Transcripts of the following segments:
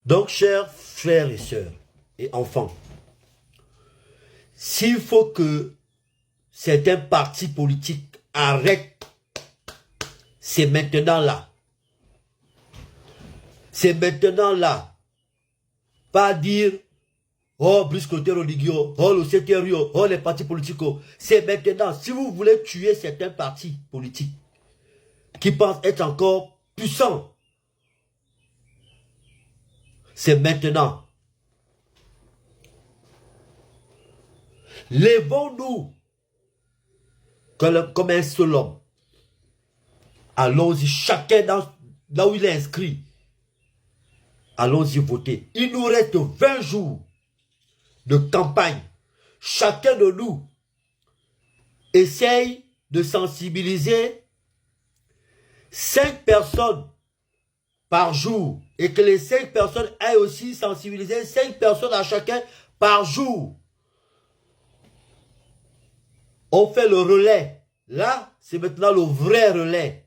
Donc, chers frères et sœurs et enfants, s'il faut que certains partis politiques arrêtent, c'est maintenant là. C'est maintenant là. Pas dire, oh, Brice-Clotaire Oligio, oh, le CTRIO, oh, les partis politiques. C'est maintenant. Si vous voulez tuer certains partis politiques qui pensent être encore puissants, c'est maintenant. Lèvons-nous comme un seul homme. Allons-y, chacun là où il est inscrit. Allons-y voter. Il nous reste 20 jours de campagne. Chacun de nous essaye de sensibiliser 5 personnes par jour. Et que les 5 personnes aient aussi sensibilisé 5 personnes à chacun par jour. On fait le relais. Là, c'est maintenant le vrai relais.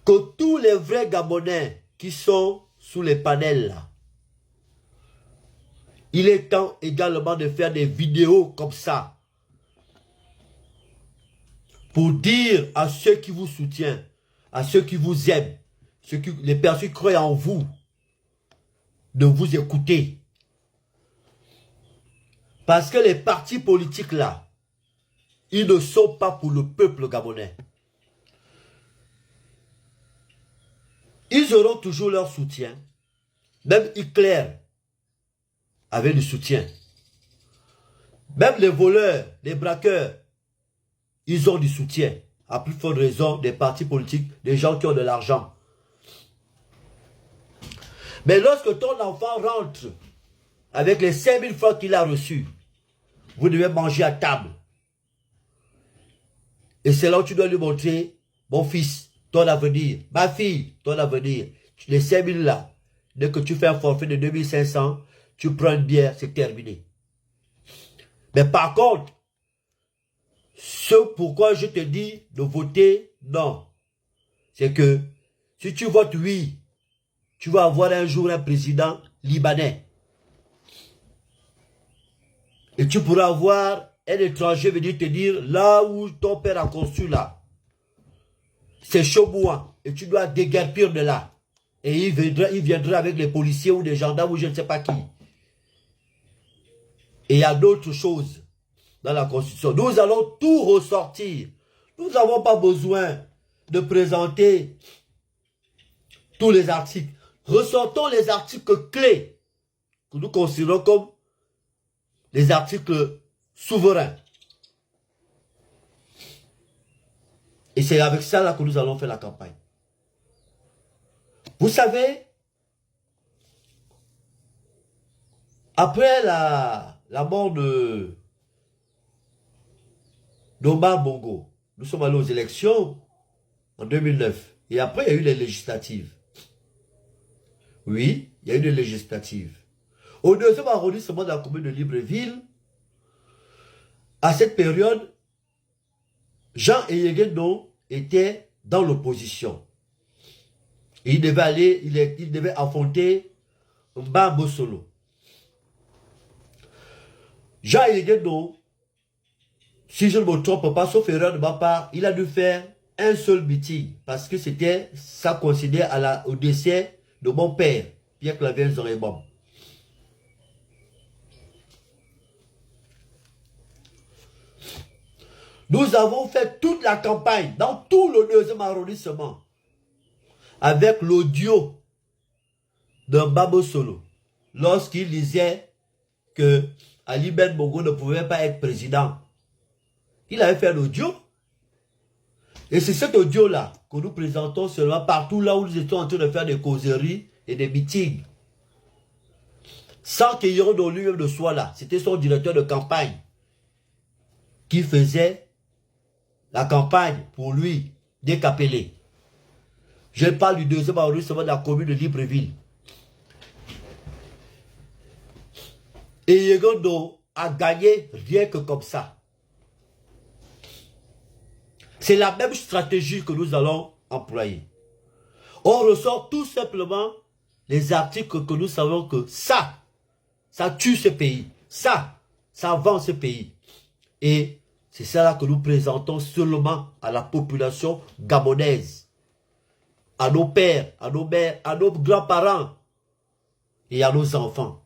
Que tous les vrais Gabonais qui sont sous les panels là, il est temps également de faire des vidéos comme ça. Pour dire à ceux qui vous soutiennent, à ceux qui vous aiment, les personnes qui croient en vous, de vous écouter. Parce que les partis politiques là, ils ne sont pas pour le peuple gabonais. Ils auront toujours leur soutien. Même Hitler avait du soutien. Même les voleurs, les braqueurs, ils ont du soutien. À plus forte raison des partis politiques, des gens qui ont de l'argent. Mais lorsque ton enfant rentre avec les 5000 francs qu'il a reçus, vous devez manger à table. Et c'est là où tu dois lui montrer, mon fils, ton avenir, ma fille, ton avenir. Les 5000 là, dès que tu fais un forfait de 2500, tu prends une bière, c'est terminé. Mais par contre, ce pourquoi je te dis de voter non, c'est que si tu votes oui, tu vas avoir un jour un président libanais. Et tu pourras avoir un étranger venir te dire, là où ton père a construit là, c'est Choboua. Et tu dois déguerpir de là. Et il viendra avec les policiers ou des gendarmes ou je ne sais pas qui. Et il y a d'autres choses dans la Constitution. Nous allons tout ressortir. Nous n'avons pas besoin de présenter tous les articles. Ressortons les articles clés que nous considérons comme les articles souverains. Et c'est avec ça là que nous allons faire la campagne. Vous savez, après la mort d'Omar Bongo, nous sommes allés aux élections en 2009. Et après, il y a eu les législatives. Oui, il y a eu des législatives. Au deuxième arrondissement de la commune de Libreville, à cette période, Jean Eyegendo était dans l'opposition. Il devait affronter Mbambo Solo. Jean Eyegendo, si je ne me trompe pas, sauf erreur de ma part, il a dû faire un seul meeting parce que ça coïncidait au décès de mon père, Pierre-Claver Zorebom. Nous avons fait toute la campagne dans tout le deuxième arrondissement avec l'audio de Mbambo Solo lorsqu'il disait que Ali Ben Bongo ne pouvait pas être président. Il avait fait l'audio. Et c'est cet audio-là que nous présentons seulement partout là où nous étions en train de faire des causeries et des meetings. Sans qu'il y ait dans lui-même de soi là. C'était son directeur de campagne qui faisait la campagne pour lui, décapelé. Je parle du deuxième arrondissement de la commune de Libreville. Et Yegondo a gagné rien que comme ça. C'est la même stratégie que nous allons employer. On ressort tout simplement les articles que nous savons que ça tue ce pays. Ça vend ce pays. Et c'est ça que nous présentons seulement à la population gabonaise, à nos pères, à nos mères, à nos grands-parents et à nos enfants.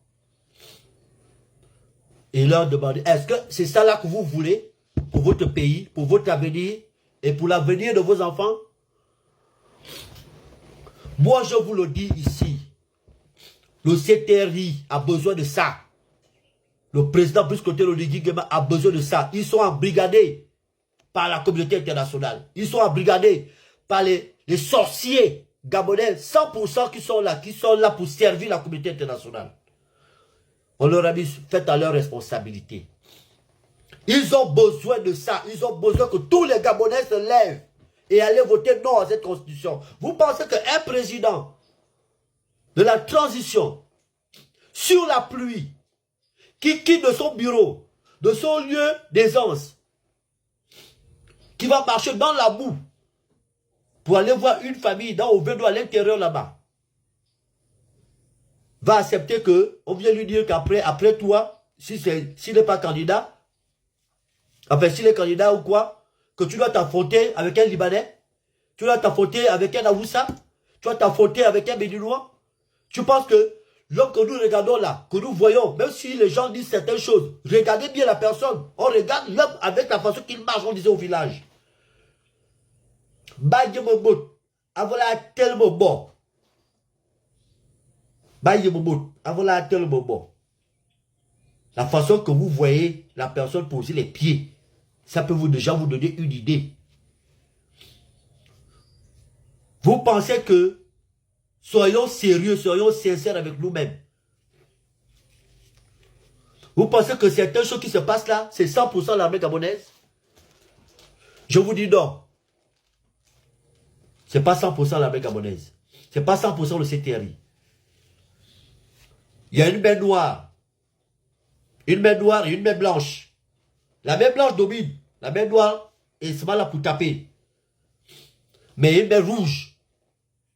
Et leur demander, est-ce que c'est ça là que vous voulez pour votre pays, pour votre avenir et pour l'avenir de vos enfants? Moi, je vous le dis ici, le CTRI a besoin de ça. Le président Brice Clotaire Oligui Nguema a besoin de ça. Ils sont embrigadés par la communauté internationale. Ils sont embrigadés par les sorciers gabonais, 100% qui sont là pour servir la communauté internationale. On leur a dit, faites à leur responsabilité. Ils ont besoin de ça. Ils ont besoin que tous les Gabonais se lèvent et allez voter non à cette constitution. Vous pensez qu'un président de la transition, sur la pluie, qui quitte de son bureau, de son lieu d'aisance, qui va marcher dans la boue pour aller voir une famille dans Ovedo à l'intérieur là-bas, va accepter que on vient lui dire qu'après toi, s'il n'est pas candidat, enfin s'il est candidat ou quoi, que tu dois t'affronter avec un Libanais, tu dois t'affronter avec un Awoussa, tu dois t'affronter avec un Béninois. Tu penses que l'homme que nous regardons là, que nous voyons, même si les gens disent certaines choses, regardez bien la personne. On regarde l'homme avec la façon qu'il marche, on disait au village. Bayemobot, voilà tellement bon. Bayemobot, voilà tellement bon. La façon que vous voyez la personne poser les pieds, ça peut déjà vous donner une idée. Vous pensez que soyons sérieux, soyons sincères avec nous-mêmes. Vous pensez que certaines choses qui se passent là, c'est 100% l'armée gabonaise? Je vous dis non. C'est pas 100% l'armée gabonaise. C'est pas 100% le CTRI. Il y a une main noire. Une main noire et une main blanche. La main blanche domine. La main noire est seulement là pour taper. Mais il y a une main rouge.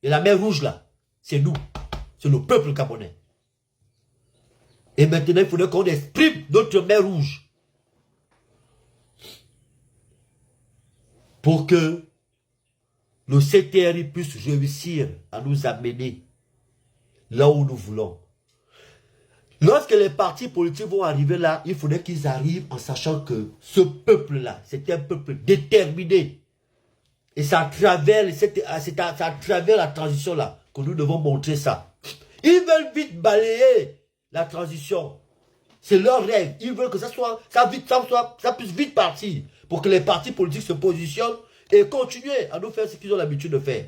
Et la main rouge là, c'est nous. C'est le peuple gabonais. Et maintenant, il faudrait qu'on exprime notre main rouge. Pour que le CTRI puisse réussir à nous amener là où nous voulons. Lorsque les partis politiques vont arriver là, il faudrait qu'ils arrivent en sachant que ce peuple-là, c'est un peuple déterminé. Et c'est à travers la transition là que nous devons montrer ça. Ils veulent vite balayer la transition. C'est leur rêve. Ils veulent que ça puisse vite partir pour que les partis politiques se positionnent et continuer à nous faire ce qu'ils ont l'habitude de faire.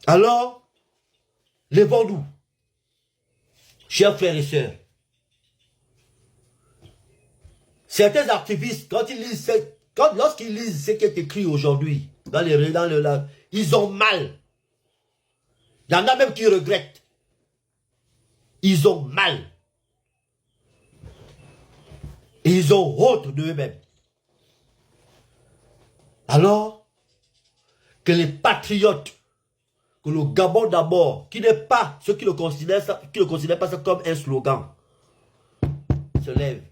Alors, lèvons-nous, chers frères et sœurs. Certains activistes, lorsqu'ils lisent ce qui est écrit aujourd'hui, ils ont mal. Il y en a même qui regrettent. Ils ont mal. Et ils ont honte d'eux-mêmes. Alors, que les patriotes, que le Gabon d'abord, qui n'est pas ceux qui ne considèrent pas ça comme un slogan, se lèvent.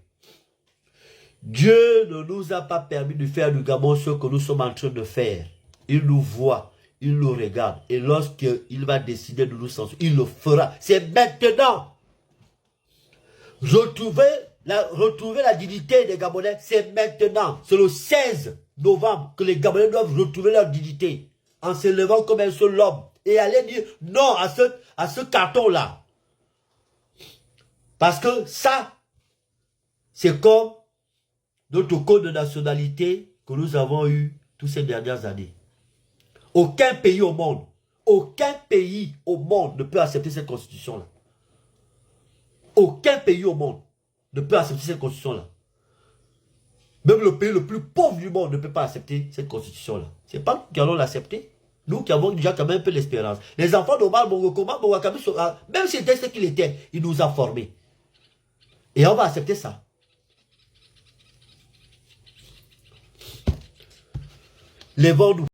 Dieu ne nous a pas permis de faire du Gabon ce que nous sommes en train de faire. Il nous voit, il nous regarde. Et lorsqu'il va décider de nous censurer, il le fera. C'est maintenant. Retrouver la dignité des Gabonais, c'est maintenant. C'est le 16 novembre que les Gabonais doivent retrouver leur dignité. En se levant comme un seul homme. Et aller dire non à ce carton-là. Parce que ça, c'est comme notre code de nationalité que nous avons eu toutes ces dernières années. Aucun pays au monde ne peut accepter cette constitution-là. Aucun pays au monde ne peut accepter cette constitution-là. Même le pays le plus pauvre du monde ne peut pas accepter cette constitution-là. Ce n'est pas nous qui allons l'accepter. Nous qui avons déjà quand même un peu d'espérance. Les enfants d'Omar Bongo, même s'il était ce qu'il était, il nous a formés. Et on va accepter ça. Levons-nous.